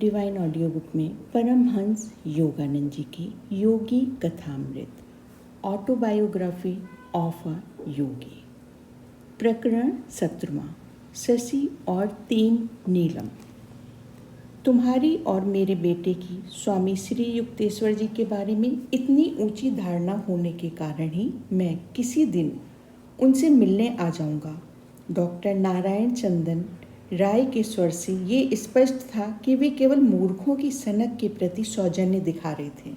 Divine audio book में परमहंस योगानंद जी की योगी कथामृत autobiography of a योगी, प्रकरण 17वां, शशि और 3 नीलम। तुम्हारी और मेरे बेटे की स्वामी श्री युक्तेश्वर जी के बारे में इतनी ऊंची धारणा होने के कारण ही मैं किसी दिन उनसे मिलने आ जाऊंगा। डॉक्टर नारायण चंदन राय के स्वर से ये स्पष्ट था कि वे केवल मूर्खों की सनक के प्रति सौजन्य दिखा रहे थे।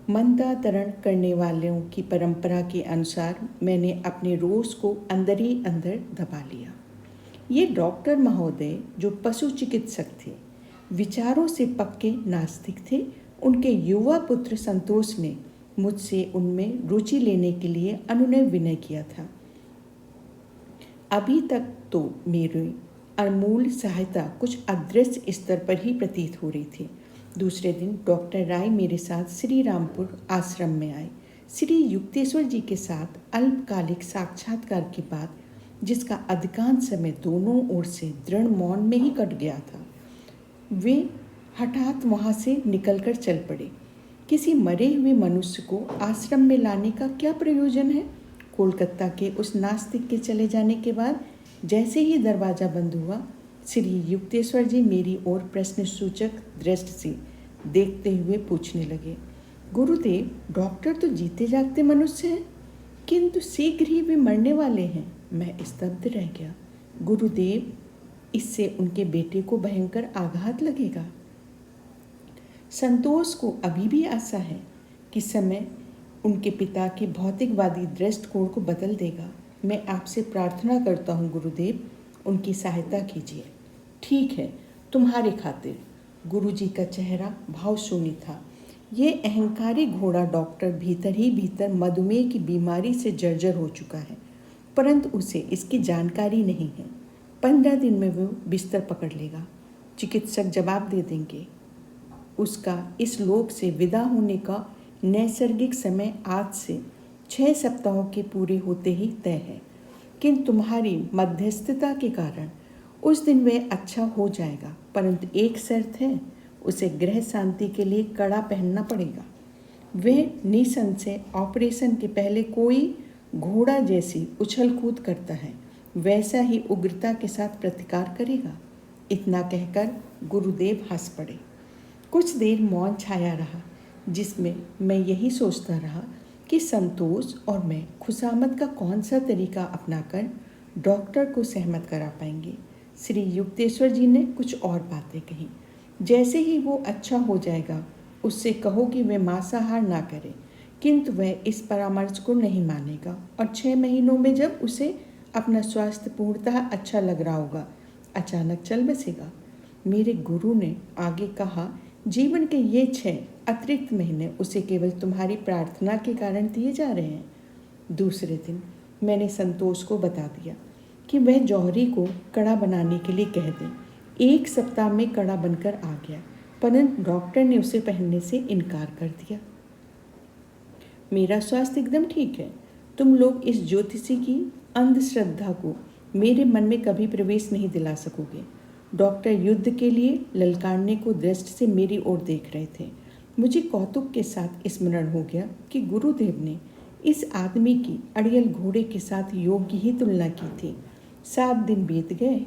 मंदातरण करने वालों की परंपरा के अनुसार मैंने अपने रोष को अंदर ही अंदर दबा लिया। ये डॉक्टर महोदय जो पशु चिकित्सक थे, विचारों से पक्के नास्तिक थे, उनके युवा पुत्र संतोष ने मुझसे उनमें रुचि लेने के लिए अनुनय विनय किया था। अभी तक तो मेरी अनमोल सहायता कुछ अदृश्य स्तर पर ही प्रतीत हो रही थी। दूसरे दिन डॉक्टर राय मेरे साथ श्री रामपुर आश्रम में आए। श्री युक्तेश्वर जी के साथ अल्पकालिक साक्षात्कार के बाद, जिसका अधिकांश समय दोनों ओर से दृढ़ मौन में ही कट गया था, वे हठात वहाँ से निकलकर चल पड़े। किसी मरे हुए मनुष्य को आश्रम में लाने का क्या प्रयोजन है? कोलकाता के उस नास्तिक के चले जाने के बाद जैसे ही दरवाज़ा बंद हुआ, श्री युक्तेश्वर जी मेरी ओर प्रश्न सूचक दृष्टि से देखते हुए पूछने लगे, गुरुदेव, डॉक्टर तो जीते जागते मनुष्य हैं, किंतु शीघ्र ही वे मरने वाले हैं। मैं स्तब्ध रह गया। गुरुदेव, इससे उनके बेटे को भयंकर आघात लगेगा। संतोष को अभी भी आशा है कि समय उनके पिता के भौतिकवादी दृष्टिकोण को बदल देगा। मैं आपसे प्रार्थना करता हूँ गुरुदेव, उनकी सहायता कीजिए। ठीक है, तुम्हारे खातिर। गुरुजी का चेहरा भावशून्य था। ये अहंकारी घोड़ा डॉक्टर भीतर ही भीतर मधुमेह की बीमारी से जर्जर हो चुका है, परंतु उसे इसकी जानकारी नहीं है। 15 दिन में वो बिस्तर पकड़ लेगा। चिकित्सक जवाब दे देंगे। उसका इस लोक से विदा होने का नैसर्गिक समय आज से 6 सप्ताहों के पूरे होते ही तय है, किंतु तुम्हारी मध्यस्थता के कारण उस दिन वह अच्छा हो जाएगा, परंतु एक शर्त है, उसे गृह शांति के लिए कड़ा पहनना पड़ेगा। वह निसंशय ऑपरेशन के पहले कोई घोड़ा जैसी उछल कूद करता है, वैसा ही उग्रता के साथ प्रतिकार करेगा। इतना कहकर गुरुदेव हंस पड़े। कुछ देर मौन छाया रहा, जिसमें मैं यही सोचता रहा कि संतोष और मैं खुशामद का कौन सा तरीका अपनाकर डॉक्टर को सहमत करा पाएंगे। श्री युक्तेश्वर जी ने कुछ और बातें कही। जैसे ही वो अच्छा हो जाएगा, उससे कहो कि वह मांसाहार ना करे, किंतु वह इस परामर्श को नहीं मानेगा और 6 महीनों में जब उसे अपना स्वास्थ्य पूर्णतः अच्छा लग रहा होगा, अचानक चल बसेगा। मेरे गुरु ने आगे कहा, जीवन के ये 6 अतिरिक्त महीने उसे केवल तुम्हारी प्रार्थना के कारण दिए जा रहे हैं। दूसरे दिन मैंने संतोष को बता दिया कि वह जौहरी को कड़ा बनाने के लिए कह दें। 1 सप्ताह में कड़ा बनकर आ गया, परंतु डॉक्टर ने उसे पहनने से इनकार कर दिया। मेरा स्वास्थ्य एकदम ठीक है। तुम लोग इस ज्योतिषी की अंधश्रद्धा को मेरे मन में कभी प्रवेश नहीं दिला सकोगे। डॉक्टर युद्ध के लिए ललकारने को दृष्टि से मेरी ओर देख रहे थे। मुझे कौतुक के साथ स्मरण हो गया कि गुरुदेव ने इस आदमी की अड़ियल घोड़े के साथ योग की ही तुलना की थी। 7 दिन बीत गए,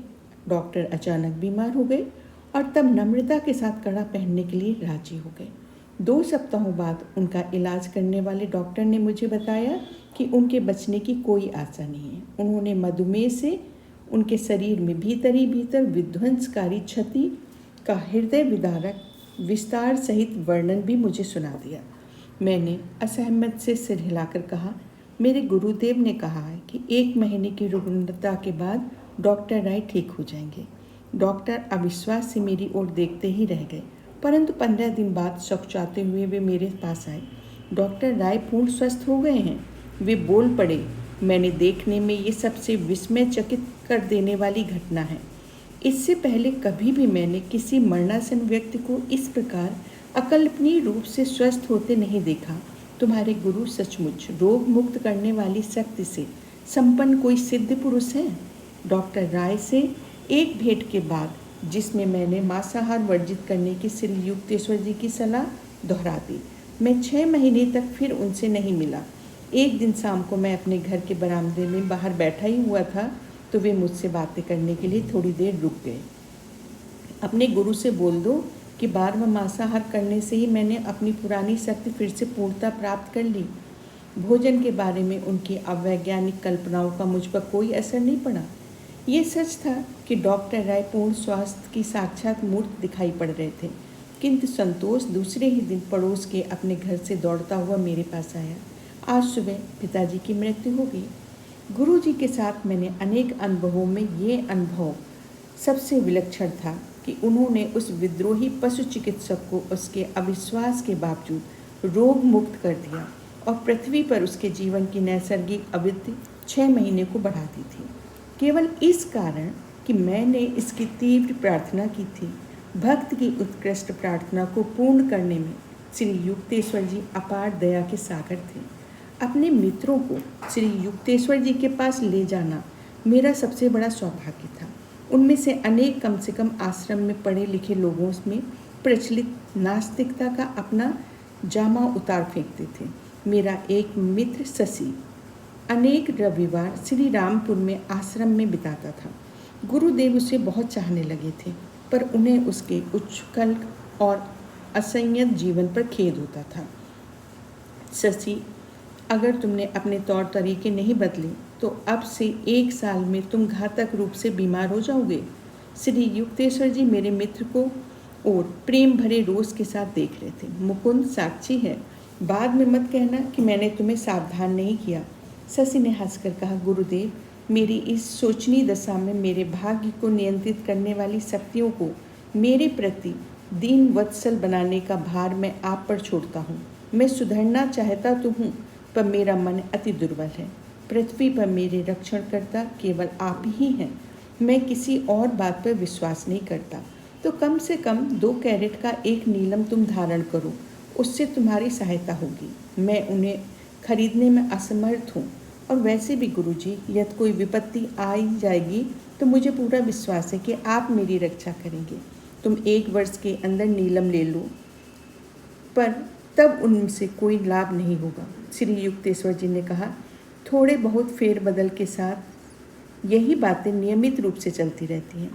डॉक्टर अचानक बीमार हो गए और तब नम्रता के साथ कड़ा पहनने के लिए राजी हो गए। 2 सप्ताहों बाद उनका इलाज करने वाले डॉक्टर ने मुझे बताया कि उनके बचने की कोई आशा नहीं है। उन्होंने मधुमेह से उनके शरीर में भीतर ही भीतर विध्वंसकारी क्षति का हृदय विदारक विस्तार सहित वर्णन भी मुझे सुना दिया। मैंने असहमत से सिर हिलाकर कहा, मेरे गुरुदेव ने कहा है कि 1 महीने की रुग्णता के बाद डॉक्टर राय ठीक हो जाएंगे। डॉक्टर अविश्वास से मेरी ओर देखते ही रह गए, परंतु 15 दिन बाद सकुचाते हुए वे मेरे पास आए। डॉक्टर राय पूर्ण स्वस्थ हो गए हैं। वे बोल पड़े, मैंने देखने में ये सबसे विस्मयचकित कर देने वाली घटना है। इससे पहले कभी भी मैंने किसी मरणासन व्यक्ति को इस प्रकार अकल्पनीय रूप से स्वस्थ होते नहीं देखा। तुम्हारे गुरु सचमुच रोग मुक्त करने वाली शक्ति से संपन्न कोई सिद्ध पुरुष है। डॉक्टर राय से एक भेंट के बाद जिसमें मैंने मांसाहार वर्जित करने की श्री युक्तेश्वर जी की सलाह दोहरा दी। मैं 6 महीने तक फिर उनसे नहीं मिला। एक दिन शाम को मैं अपने घर के बरामदे में बाहर बैठा ही हुआ था तो वे मुझसे बातें करने के लिए थोड़ी देर रुक गए। अपने गुरु से बोल दो कि बार बार मांसाहार करने से ही मैंने अपनी पुरानी शक्ति फिर से पूर्णता प्राप्त कर ली। भोजन के बारे में उनकी अवैज्ञानिक कल्पनाओं का मुझ पर कोई असर नहीं पड़ा। ये सच था कि डॉक्टर राय पूर्ण स्वास्थ्य की साक्षात मूर्त दिखाई पड़ रहे थे, किंतु संतोष दूसरे ही दिन पड़ोस के अपने घर से दौड़ता हुआ मेरे पास आया। आज सुबह पिताजी की मृत्यु हो गई। गुरु जी के साथ मैंने अनेक अनुभवों में ये अनुभव सबसे विलक्षण था कि उन्होंने उस विद्रोही पशु चिकित्सक को उसके अविश्वास के बावजूद रोग मुक्त कर दिया और पृथ्वी पर उसके जीवन की नैसर्गिक अवधि 6 महीने को बढ़ा दी थी, केवल इस कारण कि मैंने इसकी तीव्र प्रार्थना की थी। भक्त की उत्कृष्ट प्रार्थना को पूर्ण करने में श्री युक्तेश्वर जी अपार दया के सागर थे। अपने मित्रों को श्री युक्तेश्वर जी के पास ले जाना मेरा सबसे बड़ा सौभाग्य था। उनमें से अनेक कम से कम आश्रम में पढ़े लिखे लोगों में प्रचलित नास्तिकता का अपना जामा उतार फेंकते थे। मेरा एक मित्र शशि अनेक रविवार श्री रामपुर में आश्रम में बिताता था। गुरुदेव उसे बहुत चाहने लगे थे, पर उन्हें उसके उच्छृंखल और असंयत जीवन पर खेद होता था। शशि, अगर तुमने अपने तौर तरीके नहीं बदले तो अब से 1 साल में तुम घातक रूप से बीमार हो जाओगे। श्री युक्तेश्वर जी मेरे मित्र को और प्रेम भरे रोष के साथ देख रहे थे। मुकुंद साक्षी है, बाद में मत कहना कि मैंने तुम्हें सावधान नहीं किया। शशि ने हंसकर कहा, गुरुदेव, मेरी इस शोचनीय दशा में मेरे भाग्य को नियंत्रित करने वाली शक्तियों को मेरे प्रति दीन वत्सल बनाने का भार मैं आप पर छोड़ता हूँ। मैं सुधरना चाहता तो हूँ, पर मेरा मन अति दुर्बल है। पृथ्वी पर मेरे रक्षणकर्ता केवल आप ही हैं। मैं किसी और बात पर विश्वास नहीं करता। तो कम से कम 2 कैरेट का एक नीलम तुम धारण करो, उससे तुम्हारी सहायता होगी। मैं उन्हें खरीदने में असमर्थ हूँ, और वैसे भी गुरुजी, यदि कोई विपत्ति आ ही जाएगी तो मुझे पूरा विश्वास है कि आप मेरी रक्षा करेंगे। तुम 1 वर्ष के अंदर नीलम ले लो, पर तब उनसे कोई लाभ नहीं होगा। श्री युक्तेश्वर जी ने कहा, थोड़े बहुत फेरबदल के साथ यही बातें नियमित रूप से चलती रहती हैं।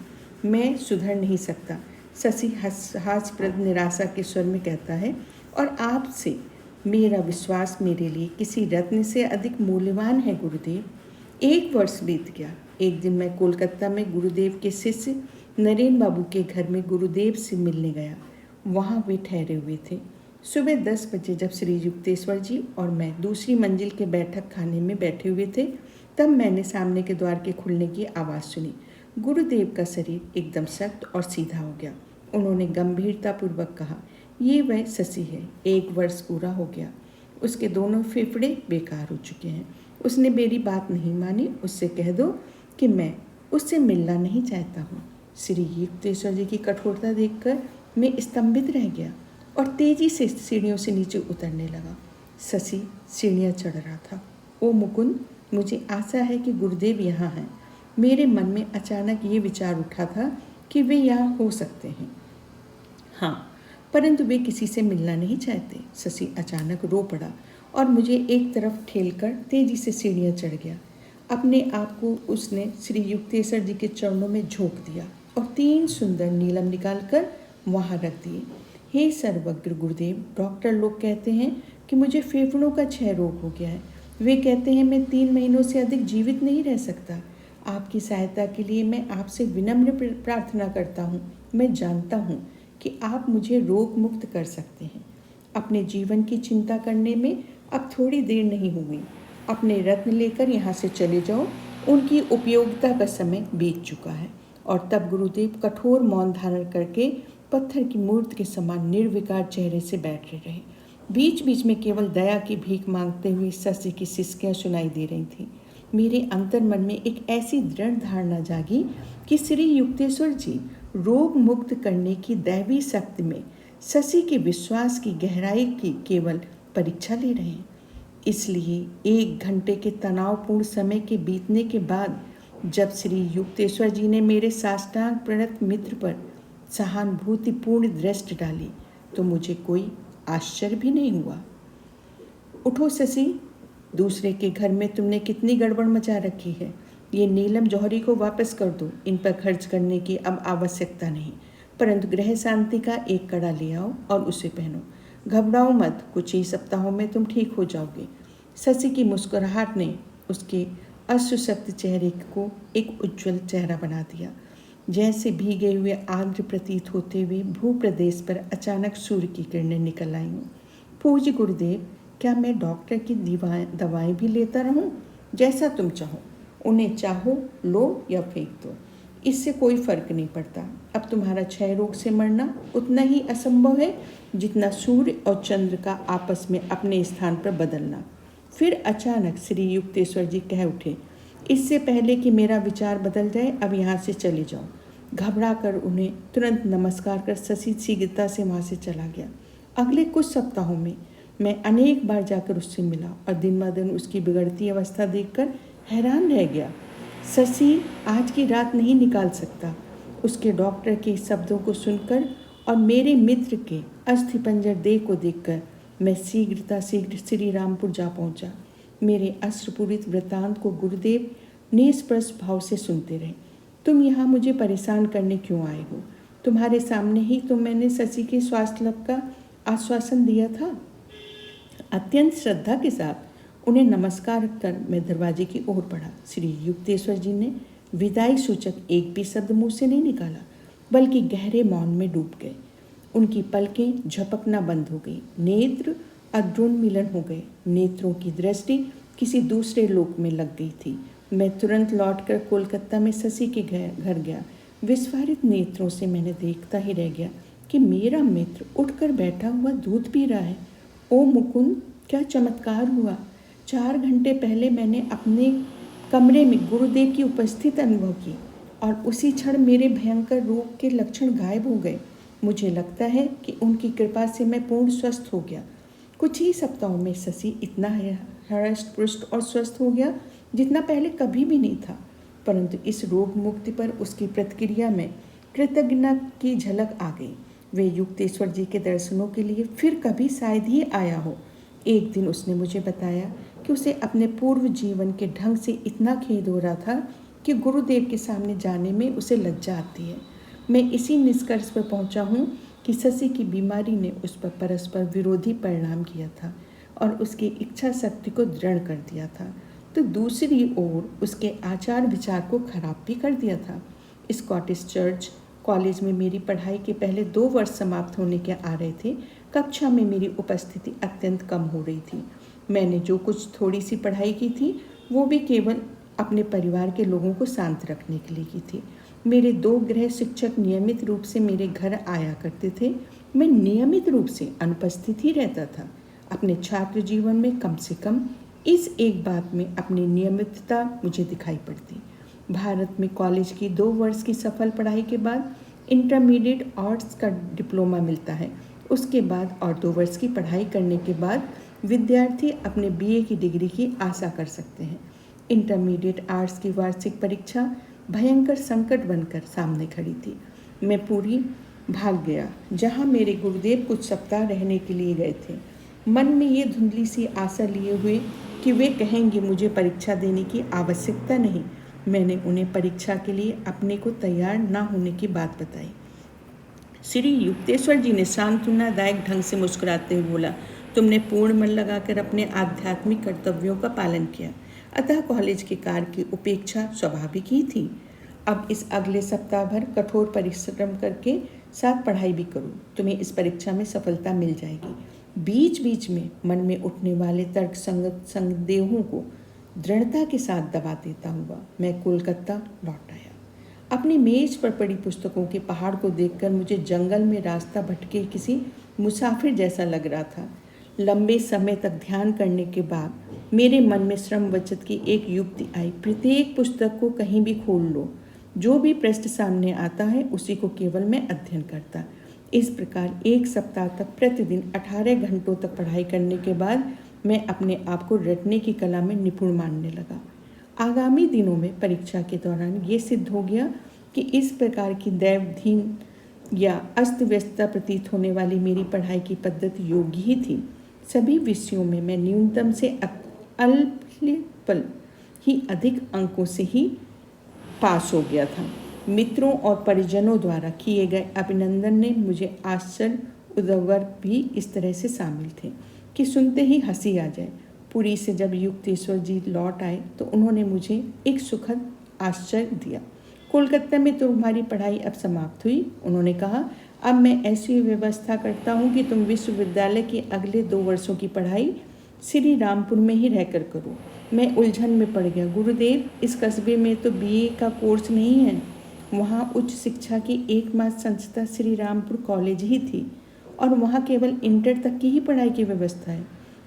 मैं सुधर नहीं सकता। शशि हास्यप्रद निराशा के स्वर में कहता है, और आपसे मेरा विश्वास मेरे लिए किसी रत्न से अधिक मूल्यवान है गुरुदेव। 1 वर्ष बीत गया। एक दिन मैं कोलकाता में गुरुदेव के शिष्य नरेन बाबू के घर में गुरुदेव से मिलने गया। वहाँ वे ठहरे हुए थे। सुबह 10 बजे जब श्री युक्तेश्वर जी और मैं दूसरी मंजिल के बैठक खाने में बैठे हुए थे, तब मैंने सामने के द्वार के खुलने की आवाज़ सुनी। गुरुदेव का शरीर एकदम सख्त और सीधा हो गया। उन्होंने गंभीरतापूर्वक कहा, ये वह शशि है। 1 वर्ष पूरा हो गया। उसके दोनों फेफड़े बेकार हो चुके हैं। उसने मेरी बात नहीं मानी। उससे कह दो कि मैं उससे मिलना नहीं चाहता हूँ। श्री युक्तेश्वर जी की कठोरता देखकर मैं स्तंभित रह गया और तेजी से सीढ़ियों से नीचे उतरने लगा। शशि सीढ़ियाँ चढ़ रहा था। ओ मुकुंद, मुझे आशा है कि गुरुदेव यहाँ हैं। मेरे मन में अचानक ये विचार उठा था कि वे यहाँ हो सकते हैं। हाँ, परंतु वे किसी से मिलना नहीं चाहते। शशि अचानक रो पड़ा और मुझे एक तरफ ठेलकर तेजी से सीढ़ियाँ चढ़ गया। अपने आप को उसने श्री युक्तेश्वर जी के चरणों में झोंक दिया और 3 सुंदर नीलम निकालकर वहाँ रख दिए। हे सर्वज्ञ गुरुदेव, डॉक्टर लोग कहते हैं कि मुझे फेफड़ों का क्षय रोग हो गया है। वे कहते हैं मैं 3 महीनों से अधिक जीवित नहीं रह सकता। आपकी सहायता के लिए मैं आपसे विनम्र प्रार्थना करता हूँ। मैं जानता हूँ कि आप मुझे रोग मुक्त कर सकते हैं। अपने जीवन की चिंता करने में अब थोड़ी देर नहीं हुई। अपने रत्न लेकर यहाँ से चले जाओ। उनकी उपयोगिता का समय बीत चुका है। और तब गुरुदेव कठोर मौन धारण करके पत्थर की मूर्ति के समान निर्विकार चेहरे से बैठे रहे। बीच बीच में केवल दया की भीख मांगते हुए शशि की सिसकियाँ सुनाई दे रही थीं। मेरे अंतर्मन में एक ऐसी दृढ़ धारणा जागी कि श्री युक्तेश्वर जी रोग मुक्त करने की दैवी शक्ति में शशि के विश्वास की गहराई की केवल परीक्षा ले रहे हैं। इसलिए 1 घंटे के तनावपूर्ण समय के बीतने के बाद जब श्री युक्तेश्वर जी ने मेरे साष्टांग प्रणत मित्र पर सहानुभूतिपूर्ण दृष्टि डाली तो मुझे कोई आश्चर्य भी नहीं हुआ। उठो शशि, दूसरे के घर में तुमने कितनी गड़बड़ मचा रखी है। ये नीलम जौहरी को वापस कर दो, इन पर खर्च करने की अब आवश्यकता नहीं, परंतु गृह शांति का एक कड़ा ले आओ और उसे पहनो। घबराओ मत, कुछ ही सप्ताहों में तुम ठीक हो जाओगे। शशि की मुस्कुराहट ने उसके अश्रुशक्त चेहरे को एक उज्ज्वल चेहरा बना दिया। जैसे भीगे हुए आर्द्र प्रतीत होते हुए भूप्रदेश पर अचानक सूर्य की किरणें निकल आई हूँ। पूज्य गुरुदेव, क्या मैं डॉक्टर की दवाएं भी लेता रहूं? जैसा तुम चाहो, उन्हें चाहो लो या फेंक दो, इससे कोई फर्क नहीं पड़ता। अब तुम्हारा क्षय रोग से मरना उतना ही असंभव है जितना सूर्य और चंद्र का आपस में अपने स्थान पर बदलना। फिर अचानक श्री युक्तेश्वर जी कह उठे, इससे पहले कि मेरा विचार बदल जाए, अब यहाँ से चले जाओ। घबरा कर उन्हें तुरंत नमस्कार कर शशि शीघ्रता से वहाँ से चला गया। अगले कुछ सप्ताहों में मैं अनेक बार जाकर उससे मिला और दिन ब दिन उसकी बिगड़ती अवस्था देखकर हैरान रह गया। शशि आज की रात नहीं निकाल सकता। उसके डॉक्टर के शब्दों को सुनकर और मेरे मित्र के अस्थिपंजर देह को देखकर मैं शीघ्र श्री रामपुर जा पहुंचा। मेरे अश्रुपूरित वृत्तांत को गुरुदेव निष्प्रस भाव से सुनते रहे। तुम यहाँ मुझे परेशान करने क्यों आए हो? तुम्हारे सामने ही तो मैंने शशि के स्वास्थ्य लाभ का आश्वासन दिया था। अत्यंत श्रद्धा के साथ उन्हें नमस्कार कर मैं दरवाजे की ओर बढ़ा। श्री युक्तेश्वर जी ने विदाई सूचक एक भी शब्द मुंह से नहीं निकाला, बल्कि गहरे मौन में डूब गए। उनकी पलकें झपकना बंद हो गई, नेत्र अद्रोन्मिलन हो गए। नेत्रों की दृष्टि किसी दूसरे लोक में लग गई थी। मैं तुरंत लौटकर कोलकाता में शशि के घर गया। विस्फारित नेत्रों से मैंने देखता ही रह गया कि मेरा मित्र उठकर बैठा हुआ दूध पी रहा है। ओ मुकुंद, क्या चमत्कार हुआ! 4 घंटे पहले मैंने अपने कमरे में गुरुदेव की उपस्थिति अनुभव की और उसी क्षण मेरे भयंकर रोग के लक्षण गायब हो गए। मुझे लगता है कि उनकी कृपा से मैं पूर्ण स्वस्थ हो गया। कुछ ही सप्ताहों में शशि इतना हृष्ट पुष्ट और स्वस्थ हो गया जितना पहले कभी भी नहीं था। परंतु इस रोग मुक्ति पर उसकी प्रतिक्रिया में कृतज्ञता की झलक आ गई। वे युक्तेश्वर जी के दर्शनों के लिए फिर कभी शायद ही आया हो। एक दिन उसने मुझे बताया कि उसे अपने पूर्व जीवन के ढंग से इतना खेद हो रहा था कि गुरुदेव के सामने जाने में उसे लज्जा आती है। मैं इसी निष्कर्ष पर पहुंचा हूँ कि शशि की बीमारी ने उस पर परस्पर विरोधी परिणाम किया था और उसकी इच्छा शक्ति को दृढ़ कर दिया था, तो दूसरी ओर उसके आचार विचार को खराब भी कर दिया था। स्कॉटिश चर्च कॉलेज में मेरी पढ़ाई के पहले 2 वर्ष समाप्त होने के आ रहे थे। कक्षा में मेरी उपस्थिति अत्यंत कम हो रही थी। मैंने जो कुछ थोड़ी सी पढ़ाई की थी वो भी केवल अपने परिवार के लोगों को शांत रखने के लिए की थी। मेरे 2 गृह शिक्षक नियमित रूप से मेरे घर आया करते थे। मैं नियमित रूप से अनुपस्थित ही रहता था। अपने छात्र जीवन में कम से कम इस एक बात में अपनी नियमितता मुझे दिखाई पड़ती। भारत में कॉलेज की 2 वर्ष की सफल पढ़ाई के बाद इंटरमीडिएट आर्ट्स का डिप्लोमा मिलता है। उसके बाद और 2 वर्ष की पढ़ाई करने के बाद विद्यार्थी अपने बीए की डिग्री की आशा कर सकते हैं। इंटरमीडिएट आर्ट्स की वार्षिक परीक्षा भयंकर संकट बनकर सामने खड़ी थी। मैं पूरी भाग गया, जहाँ मेरे गुरुदेव कुछ सप्ताह रहने के लिए गए थे, मन में ये धुंधली सी आशा लिए हुए कि वे कहेंगे मुझे परीक्षा देने की आवश्यकता नहीं। मैंने उन्हें परीक्षा के लिए अपने को तैयार न होने की बात बताई। श्री युक्तेश्वर जी ने सांत्वनादायक ढंग से मुस्कुराते हुए बोला, तुमने पूर्ण मन लगाकर अपने आध्यात्मिक कर्तव्यों का पालन किया, अतः कॉलेज के कार्य की उपेक्षा स्वाभाविक ही थी। अब इस अगले सप्ताह भर कठोर परिश्रम करके साथ पढ़ाई भी करो, तुम्हें इस परीक्षा में सफलता मिल जाएगी। बीच बीच में मन में उठने वाले तर्क संगत संदेहों को दृढ़ता के साथ दबा देता हुआ मैं कोलकाता लौट आया। अपनी मेज पर पड़ी पुस्तकों के पहाड़ को देखकर मुझे जंगल में रास्ता भटके किसी मुसाफिर जैसा लग रहा था। लंबे समय तक ध्यान करने के बाद मेरे मन में श्रम बचत की एक युक्ति आई, प्रत्येक पुस्तक को कहीं भी खोल लो, जो भी पृष्ठ सामने आता है उसी को केवल मैं अध्ययन करता। इस प्रकार 1 सप्ताह तक प्रतिदिन 18 घंटों तक पढ़ाई करने के बाद मैं अपने आप को रटने की कला में निपुण मानने लगा। आगामी दिनों में परीक्षा के दौरान ये सिद्ध हो गया कि इस प्रकार की दैवधीन या अस्त व्यस्तता प्रतीत होने वाली मेरी पढ़ाई की पद्धति योग्य ही थी। सभी विषयों में मैं न्यूनतम से अल्प ही अधिक अंकों से ही पास हो गया था। मित्रों और परिजनों द्वारा किए गए अभिनंदन ने मुझे आश्चर्य उद्वर्ग भी इस तरह से शामिल थे कि सुनते ही हंसी आ जाए। पुरी से जब युक्तेश्वर जी लौट आए तो उन्होंने मुझे एक सुखद आश्चर्य दिया। कोलकाता में तुम्हारी पढ़ाई अब समाप्त हुई, उन्होंने कहा। अब मैं ऐसी व्यवस्था करता हूँ कि तुम विश्वविद्यालय के अगले 2 वर्षों की पढ़ाई श्री रामपुर में ही रहकर करो। मैं उलझन में पड़ गया। गुरुदेव, इस कस्बे में तो बीए का कोर्स नहीं है। वहाँ उच्च शिक्षा की एकमात्र संस्था श्री रामपुर कॉलेज ही थी और वहाँ केवल इंटर तक की ही पढ़ाई की व्यवस्था है।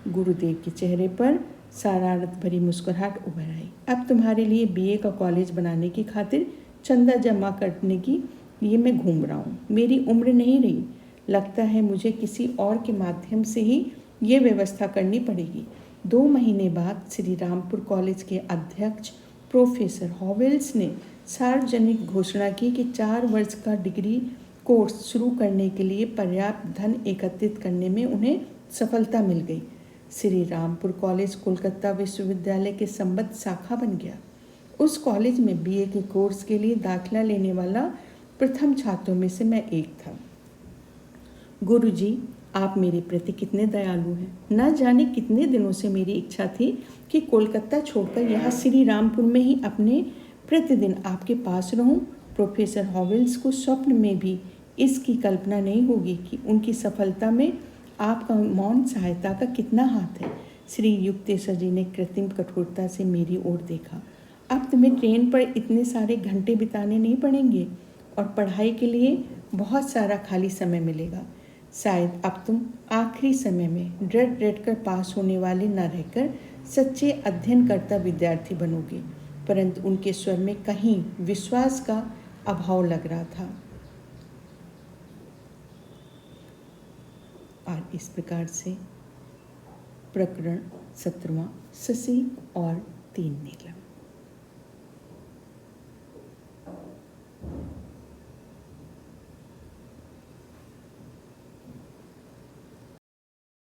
गुरुदेव के चेहरे पर शरारत भरी मुस्कुराहट उभर आई। अब तुम्हारे लिए बीए का कॉलेज बनाने की खातिर चंदा जमा करने की लिए मैं घूम रहा हूँ। मेरी उम्र नहीं रही। लगता है मुझे किसी और के माध्यम से ही ये व्यवस्था करनी पड़ेगी। 2 महीने बाद श्री रामपुर कॉलेज के अध्यक्ष प्रोफेसर हॉवेल्स ने सार्वजनिक घोषणा की कि 4 वर्ष का डिग्री कोर्स शुरू करने के लिए पर्याप्त धन एकत्रित करने में उन्हें सफलता मिल गई। श्री रामपुर कॉलेज कोलकाता विश्वविद्यालय के संबद्ध शाखा बन गया। उस कॉलेज में बीए के कोर्स के लिए दाखिला लेने वाला प्रथम छात्रों में से मैं एक था। गुरुजी, आप मेरे प्रति कितने दयालु हैं। न जाने कितने दिनों से मेरी इच्छा थी कि कोलकाता छोड़कर यहाँ श्री रामपुर में ही अपने प्रतिदिन आपके पास रहूं। प्रोफेसर हॉवेल्स को स्वप्न में भी इसकी कल्पना नहीं होगी कि उनकी सफलता में आपका मौन सहायता का कितना हाथ है। श्री युक्तेश्वर जी ने कृत्रिम कठोरता से मेरी ओर देखा। अब तुम्हें ट्रेन पर इतने सारे घंटे बिताने नहीं पड़ेंगे और पढ़ाई के लिए बहुत सारा खाली समय मिलेगा। शायद अब तुम आखिरी समय में डट कर पास होने वाले न रहकर सच्चे अध्ययनकर्ता विद्यार्थी बनोगे। परंतु उनके स्वर में कहीं विश्वास का अभाव लग रहा था। और इस प्रकार से प्रकरण 17वां शशि और 3 नीलम।